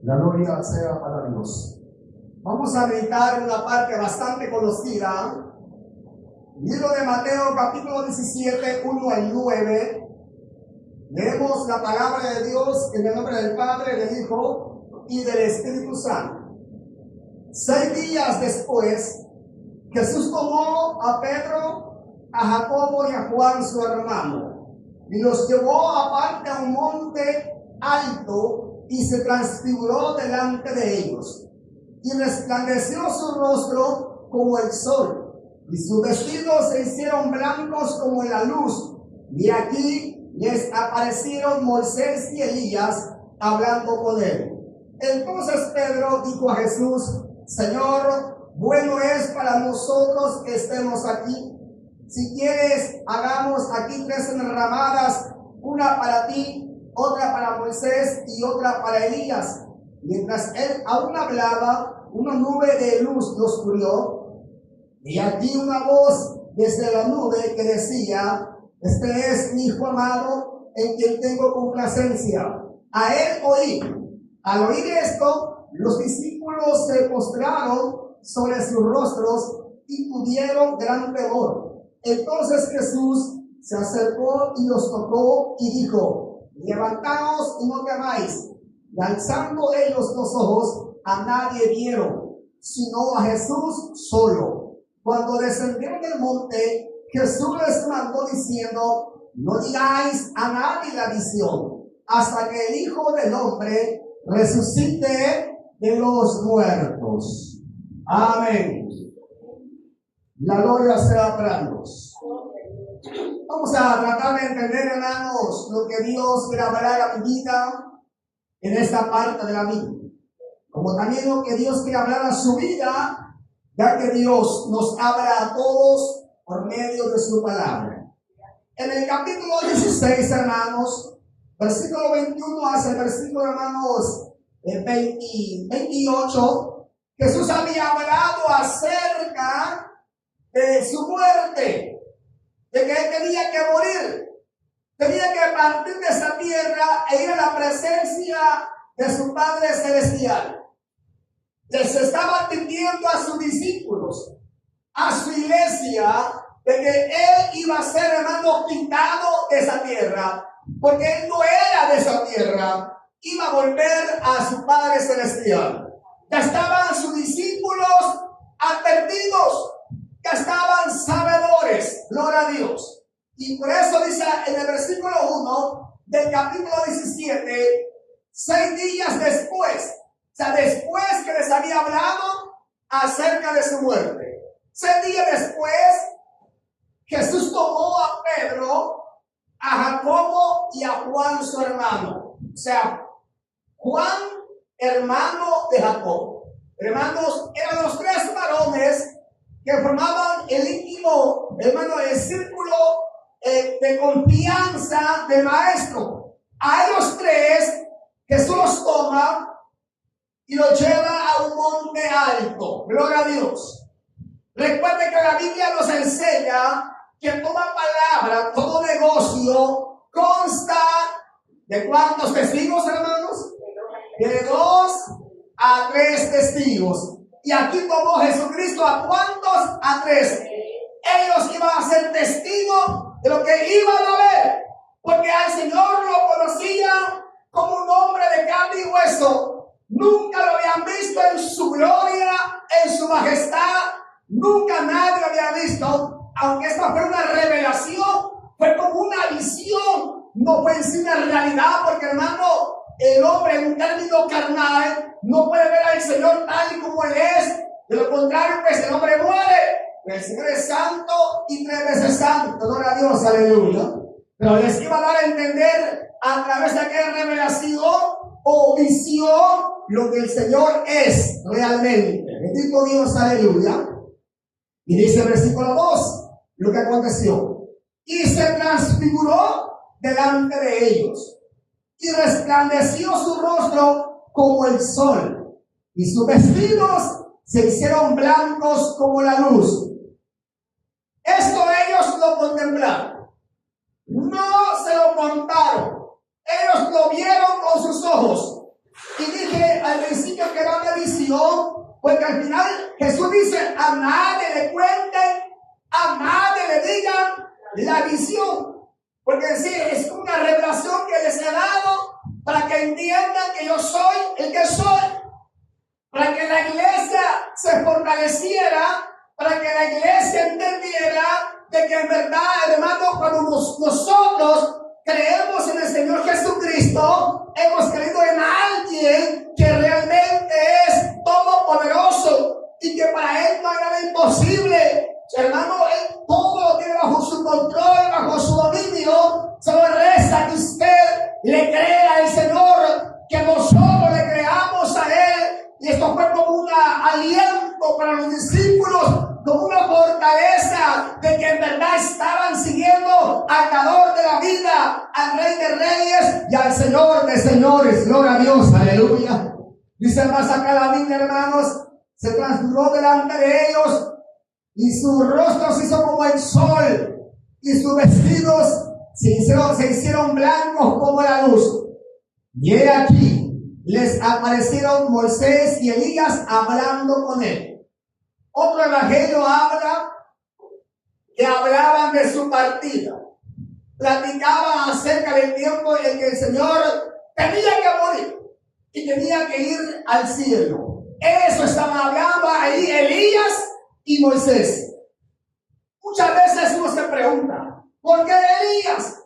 La gloria sea para Dios. Vamos a meditar en una parte bastante conocida. Libro de Mateo, capítulo 17, 1 al 9. Leemos la palabra de Dios en el nombre del Padre, del Hijo y del Espíritu Santo. 6 días después, Jesús tomó a Pedro, a Jacobo y a Juan su hermano, y los llevó aparte a un monte alto y se transfiguró delante de ellos. Y resplandeció su rostro como el sol, y sus vestidos se hicieron blancos como la luz. Y aquí les aparecieron Moisés y Elías hablando con él. Entonces Pedro dijo a Jesús: Señor, bueno es para nosotros que estemos aquí. Si quieres, hagamos aquí 3 enramadas, una para ti, otra para Moisés y otra para Elías. Mientras él aún hablaba, una nube de luz los cubrió, y aquí una voz desde la nube que decía: Este es mi Hijo amado, en quien tengo complacencia. A él oí. Al oír esto, los discípulos se postraron sobre sus rostros y tuvieron gran temor. Entonces Jesús se acercó y los tocó y dijo: Levantaos y no temáis. Y alzando ellos los ojos, a nadie vieron, sino a Jesús solo. Cuando descendieron del monte, Jesús les mandó diciendo: No digáis a nadie la visión, hasta que el Hijo del Hombre resucite de los muertos. Amén. La gloria sea para Dios. Vamos a tratar de entender, hermanos, lo que Dios quiere hablar a mi vida en esta parte de la Biblia, como también lo que Dios quiere hablar a su vida, ya que Dios nos habla a todos por medio de su palabra. En el capítulo 16, hermanos, versículo 21 hasta el versículo, hermanos, 28, Jesús había hablado acerca de su muerte, de que él tenía que morir, tenía que partir de esta tierra e ir a la presencia de su Padre Celestial. Les estaba advirtiendo a sus discípulos, a su iglesia, de que él iba a ser, hermano, quitado de esa tierra, porque él no era de esa tierra, iba a volver a su Padre Celestial. Ya estaban sus discípulos advertidos, ya estaban sabedores, gloria a Dios. Y por eso dice en el versículo 1 del capítulo 17, 6 días después, o sea, después que les había hablado acerca de su muerte, 6 días después, Jesús tomó a Pedro, a Jacobo y a Juan su hermano. O sea, Juan, hermano de Jacobo. Hermanos, eran los 3 varones que formaban el íntimo, hermano, el círculo de confianza del maestro. A ellos 3 Jesús los toma y los lleva a un monte alto. Gloria a Dios. Recuerden que la Biblia nos enseña que toda palabra, todo negocio consta de ¿cuántos testigos, hermanos? De 2 a 3 testigos. Y aquí tomó Jesucristo ¿a cuántos? A 3. Ellos iban a ser testigos de lo que iban a ver, porque al Señor lo conocían como un hombre de carne y hueso. Nunca lo habían visto en su gloria, en su majestad. Nunca nadie lo había visto, aunque esta fue una revelación, fue como una visión, no fue en sí una realidad, porque, hermano, el hombre en un término carnal no puede ver al Señor tal y como Él es. De lo contrario, pues el hombre muere. El Señor es santo y 3 veces santo. Gloria a Dios, aleluya. Pero les iba a dar a entender a través de aquella revelación o visión lo que el Señor es realmente. Bendito Dios, aleluya. Y dice el versículo 2 lo que aconteció. Y se transfiguró delante de ellos, y resplandeció su rostro como el sol, y sus vestidos se hicieron blancos como la luz. Esto ellos lo contemplaron, no se lo contaron, ellos lo vieron con sus ojos. Y dije al principio que era una visión, porque al final Jesús dice, a nadie le cuenten, a nadie le digan la visión. Porque sí, es una revelación que les he dado para que entiendan que yo soy el que soy. Para que la iglesia se fortaleciera, para que la iglesia entendiera de que en verdad, hermano, cuando nosotros creemos en el Señor Jesucristo, hemos creído en alguien que realmente es todopoderoso y que para Él no hay nada imposible. Hermano, Él todo lo tiene bajo su control, bajo su dominio. Solo resta que usted le crea al Señor, que nosotros le creamos a Él. Y esto fue como un aliento para los discípulos, como una fortaleza de que en verdad estaban siguiendo al dador de la vida, al Rey de Reyes y al Señor de Señores. Gloria a Dios, aleluya. Dice más acá la Biblia, hermanos, se transfiguró delante de ellos y su rostro se hizo como el sol y sus vestidos se hicieron blancos como la luz. Y he aquí, les aparecieron Moisés y Elías hablando con él. Otro evangelio habla que hablaban de su partida. Platicaban acerca del tiempo en que el Señor tenía que morir y tenía que ir al cielo. Eso estaban hablando ahí Elías y Moisés. Muchas veces uno se pregunta, ¿por qué Elías?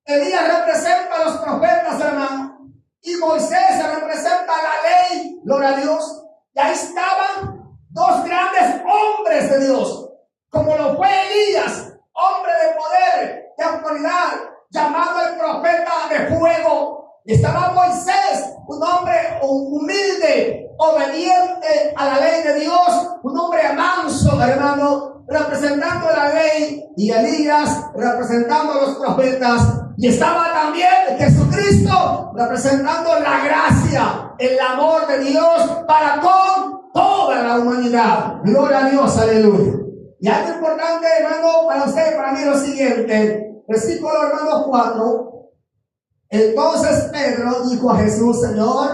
Elías representa a los profetas, hermano. Y Moisés representa la ley, gloria a Dios. Y ahí estaban dos grandes hombres de Dios, como lo fue Elías, hombre de poder, de autoridad, llamado el profeta de fuego. Y estaba Moisés, un hombre humilde, obediente a la ley de Dios, un hombre manso, hermano, representando la ley, y Elías representando a los profetas. Y estaba también Jesucristo representando la gracia, el amor de Dios para con toda la humanidad. Gloria a Dios, aleluya. Y algo importante, hermano, para usted y para mí lo siguiente, versículo, hermano, 4. Entonces Pedro dijo a Jesús, Señor,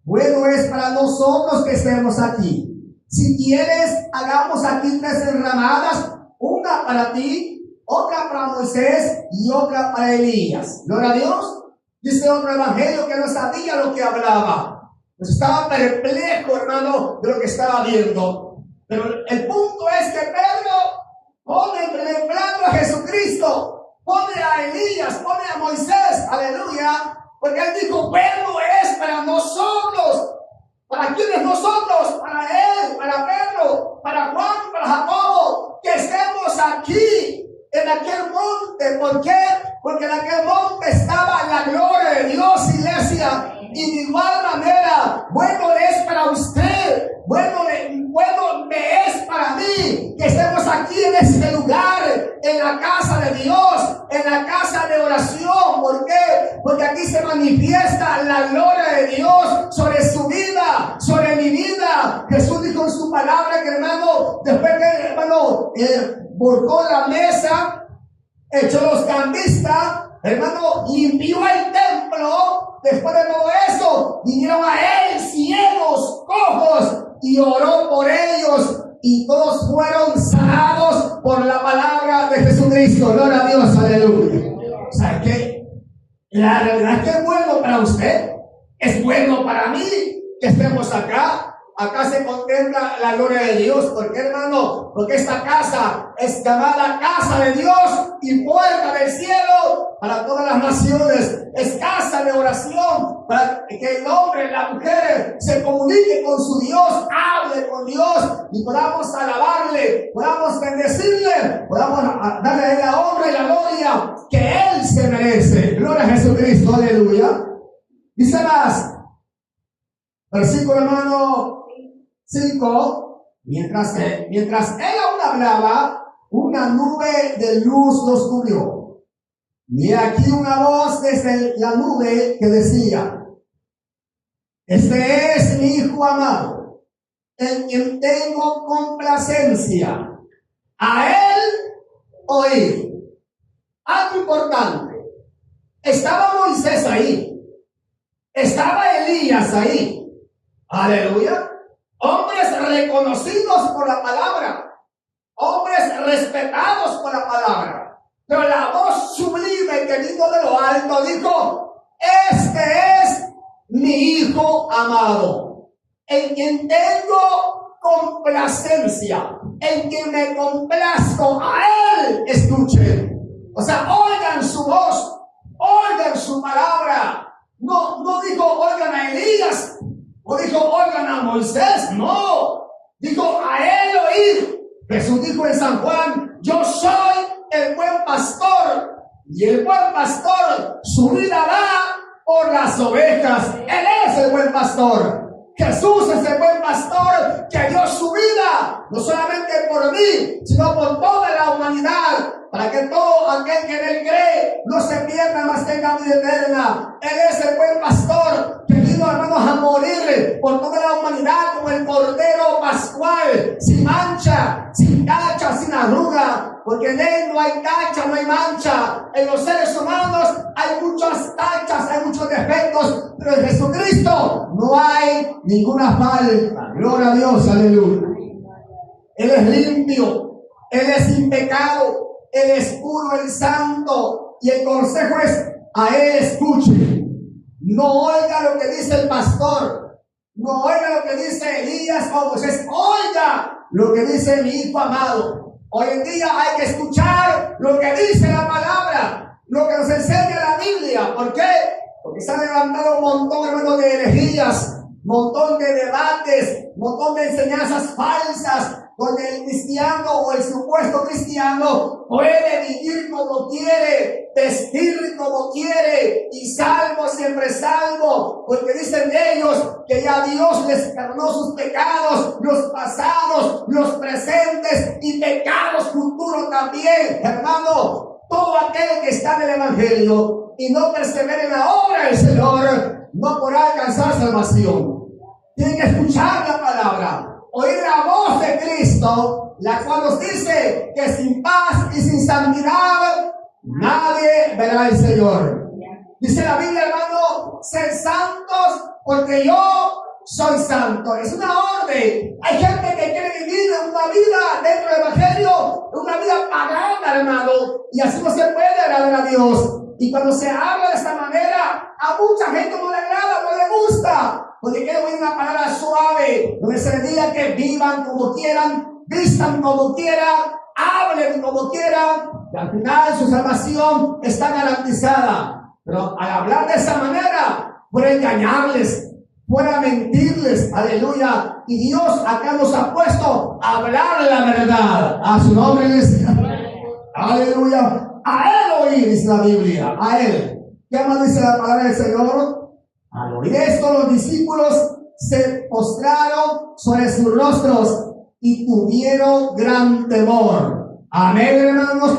bueno es para nosotros que estemos aquí. Si quieres, hagamos aquí 3 enramadas, una para ti, otra para Moisés y otra para Elías. Gloria a Dios. Dice otro evangelio que no sabía lo que hablaba. Pues estaba perplejo, hermano, de lo que estaba viendo. Pero el punto es que Pedro pone en primer plano a Jesucristo, pone a Elías, pone a Moisés, aleluya, porque él dijo, bueno es para nosotros. ¿Para quiénes nosotros? Para él, para Pedro, para Juan, para Jacobo, que estemos aquí en aquel monte. ¿Por qué? Porque en aquel monte estaba la gloria de Dios, iglesia. Y de igual manera, bueno es para usted, bueno me es para mí que estemos aquí en este lugar, en la casa de Dios, en la casa de oración. ¿Por qué? Porque aquí se manifiesta la gloria de Dios sobre su vida, sobre mi vida. Jesús dijo en su palabra que, hermano, después que, hermano, volcó la mesa, echó los cambistas, hermano, limpió el templo. Después de todo eso, vinieron a él ciegos, cojos, y oró por ellos, y todos fueron sanados por la palabra de Jesucristo. Gloria a Dios, aleluya. O sea que la realidad es que es bueno para usted, es bueno para mí que estemos acá. Acá se contempla la gloria de Dios. ¿Por qué, hermano? Porque esta casa es llamada casa de Dios y puerta del cielo para todas las naciones. Es casa de oración para que el hombre, la mujer se comunique con su Dios, hable con Dios y podamos alabarle, podamos bendecirle, podamos darle a él la honra y la gloria que él se merece. Gloria a Jesucristo, aleluya. Dice más, versículo, hermano, 5, mientras él aún hablaba, una nube de luz los cubrió. Y aquí una voz desde la nube que decía, este es mi Hijo amado, en quien tengo complacencia. A él oír. Algo importante. Estaba Moisés ahí. Estaba Elías ahí. Aleluya. Hombres reconocidos por la palabra. Hombres respetados por la palabra. Pero la voz sublime que vino de lo alto dijo: este es mi hijo amado, en quien tengo complacencia, en quien me complazco. A él escuchen. O sea, oigan su voz, oigan su palabra. No dijo oigan a Elías, o dijo oigan a Moisés. No, dijo a él oír. Jesús dijo en San Juan: yo soy el buen pastor, y el buen pastor su vida da por las ovejas. Él es el buen pastor. Jesús es el buen pastor que dio su vida, no solamente por mí, sino por toda la humanidad, para que todo aquel que en él cree no se pierda, mas tenga vida eterna. Él es el buen pastor que vino, hermanos, a morir por toda la humanidad como el cordero pascual, sin mancha, sin tacha, sin arruga, porque en él no hay tacha, no hay mancha. En los seres humanos hay muchas tachas, hay muchos defectos, pero en Jesucristo no hay ninguna falta. Gloria a Dios, aleluya. Él es limpio, él es sin pecado, él es puro, el santo, y el consejo es: a él escuche. No oiga lo que dice el pastor, no oiga lo que dice Elías o Moisés, oiga lo que dice mi hijo amado. Hoy en día hay que escuchar lo que dice la palabra, lo que nos enseña la Biblia. ¿Por qué? Porque se han levantado un montón, hermanos, de herejías, montón de debates, montón de enseñanzas falsas, donde el cristiano o el supuesto cristiano puede vivir como quiere, vestir como quiere, y salvo, siempre salvo, porque dicen ellos que ya Dios les perdonó sus pecados, los pasados, los presentes y pecados futuros también. Hermano, todo aquel que está en el Evangelio y no persevera en la obra del Señor no podrá alcanzar salvación. Tiene que escuchar la palabra, oír la voz de Cristo, la cual nos dice que sin paz y sin santidad nadie verá al Señor. Dice la Biblia, hermano, sed santos porque yo soy santo. Es una orden. Hay gente que quiere vivir una vida dentro del Evangelio, una vida pagana, hermano, y así no se puede agradar a Dios. Y cuando se habla de esta manera, a mucha gente no le agrada, no le gusta, porque quiere oír una palabra suave, donde se les diga que vivan como quieran, vistan como quieran, hablen como quieran, y al final su salvación está garantizada. Pero al hablar de esa manera, puede engañarles, puede mentirles, aleluya. Y Dios acá nos ha puesto a hablar la verdad. A su nombre, iglesia. Aleluya. A él oír, dice la Biblia, a él. ¿Qué más dice la palabra del Señor? Al oír esto, los discípulos se postraron sobre sus rostros y tuvieron gran temor. Amén, hermanos.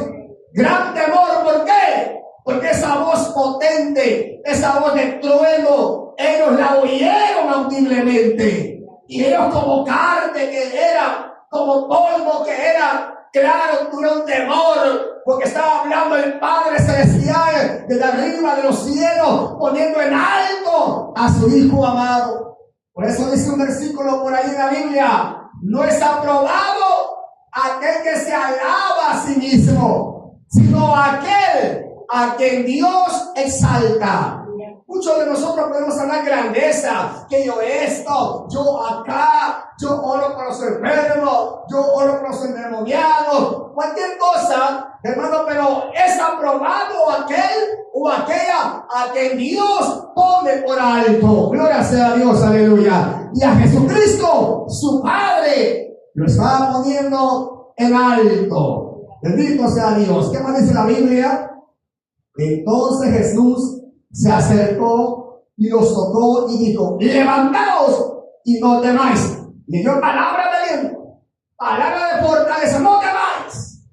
Gran temor, ¿por qué? Porque esa voz potente, esa voz de trueno, ellos la oyeron audiblemente. Y ellos, como carne que era, como polvo que era, claro, tuvieron temor, porque estaba hablando el Padre Celestial desde arriba de los cielos, poniendo en alto a su Hijo amado. Por eso dice un versículo por ahí en la Biblia: no es aprobado aquel que se alaba a sí mismo, sino aquel a quien Dios exalta. Muchos de nosotros podemos hablar grandeza, que yo esto, yo acá, yo oro por los enfermos, yo oro por los endemoniados, cualquier cosa, hermano, pero es aprobado aquel o aquella a quien Dios pone por alto. Gloria sea a Dios, aleluya. Y a Jesucristo, su Padre, lo estaba poniendo en alto. Bendito sea Dios. ¿Qué más dice la Biblia? Entonces Jesús se acercó y los tocó y dijo: levantaos y no temáis. Le dio palabra de aliento, palabra de fortaleza: no temáis.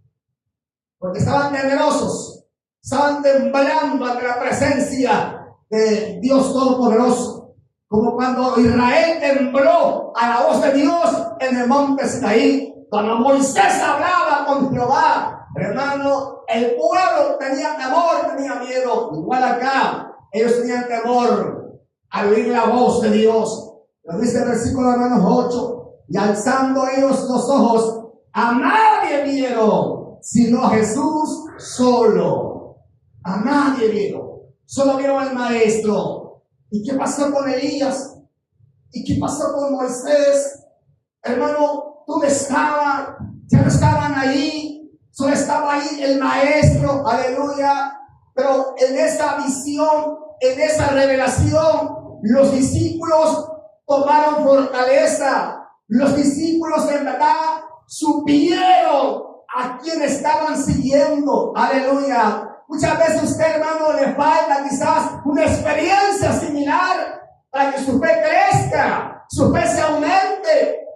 Porque estaban temerosos, estaban temblando ante la presencia de Dios Todopoderoso, como cuando Israel tembló a la voz de Dios en el monte Sinaí, cuando Moisés hablaba con Jehová. Hermano, el pueblo tenía temor, tenía miedo. Igual acá, ellos tenían temor. al oír la voz de Dios. Lo dice el versículo hermanos 8. Y alzando ellos los ojos, a nadie vieron, sino a Jesús solo. A nadie vieron. Solo vieron al maestro. ¿Y qué pasó con Elías? ¿Y qué pasó con Moisés? Hermano, ¿dónde estaban? Ya no estaban ahí. Solo estaba ahí el maestro. Aleluya. Pero en esa visión, en esa revelación, los discípulos tomaron fortaleza. Los discípulos en verdad supieron a quién estaban siguiendo. Aleluya. Muchas veces usted, hermano, le falta quizás una experiencia similar para que su fe crezca, su fe se aumente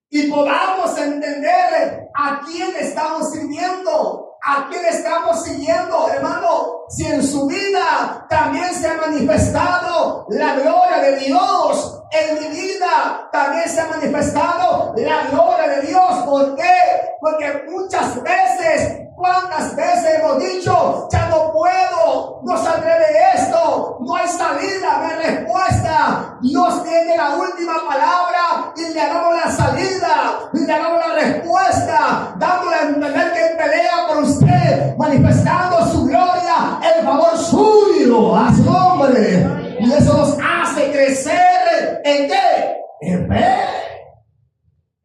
y podamos entender a quién estamos sirviendo, a quién estamos siguiendo. Hermano, si en su vida también se ha manifestado la gloria de Dios, en mi vida también se ha manifestado la gloria de Dios. ¿Por qué? Porque muchas veces, ¿cuántas veces hemos dicho, ya no puedo, no saldré de esto, no hay salida, no hay respuesta? Dios tiene la última palabra y le damos la salida, y le damos la respuesta, dándole a entender que Él pelea por usted, manifestando su gloria, el favor suyo a su nombre. Y eso nos hace crecer ¿en qué? En fe.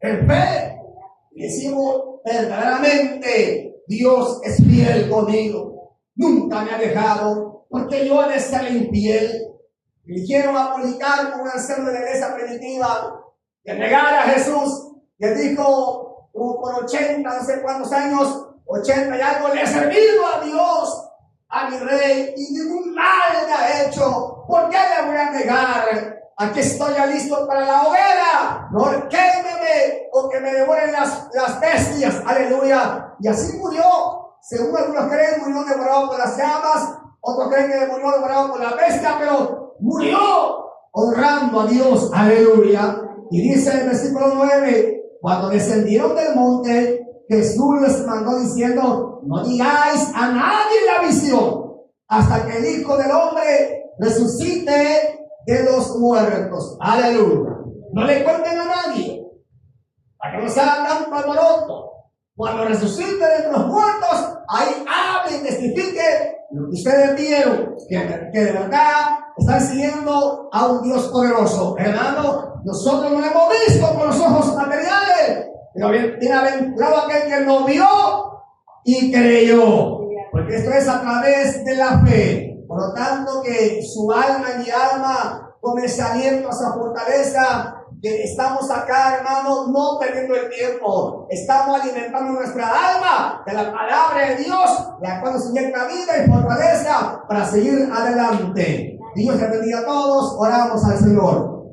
En fe. Y decimos verdaderamente, Dios es fiel conmigo. Nunca me ha dejado, porque yo he de ser infiel. Me dijeron a publicar con un anciano de la iglesia primitiva que negara a Jesús, que dijo como por 80, no sé cuántos años, 80 y algo, le he servido a Dios, a mi rey, y ningún mal me ha hecho. ¿Por qué le voy a negar? Aquí estoy ya listo para la hoguera. No quémeme o que me devoren las bestias. Aleluya. Y así murió. Según algunos creen, murió devorado por las llamas. Otros creen que murió devorado por la bestia, pero murió honrando a Dios. Aleluya. Y dice en el versículo 9, cuando descendieron del monte, Jesús les mandó diciendo, no digáis a nadie la visión, hasta que el Hijo del Hombre resucite de los muertos. Aleluya. No le cuenten a nadie, para que no se haga tanto alboroto. Cuando resucite de los muertos, ahí hable y testifique lo que ustedes vieron, que de verdad están siguiendo a un Dios poderoso. Hermano, nosotros no lo hemos visto con los ojos materiales, pero bienaventurado aquel que lo vio y creyó, porque esto es a través de la fe. Por lo tanto, que su alma y mi alma con ese aliento, esa fortaleza, que estamos acá, hermano, no perdiendo el tiempo. Estamos alimentando nuestra alma de la palabra de Dios, la cual nos inyecta vida y fortaleza para seguir adelante. Dios te bendiga a todos. Oramos al Señor.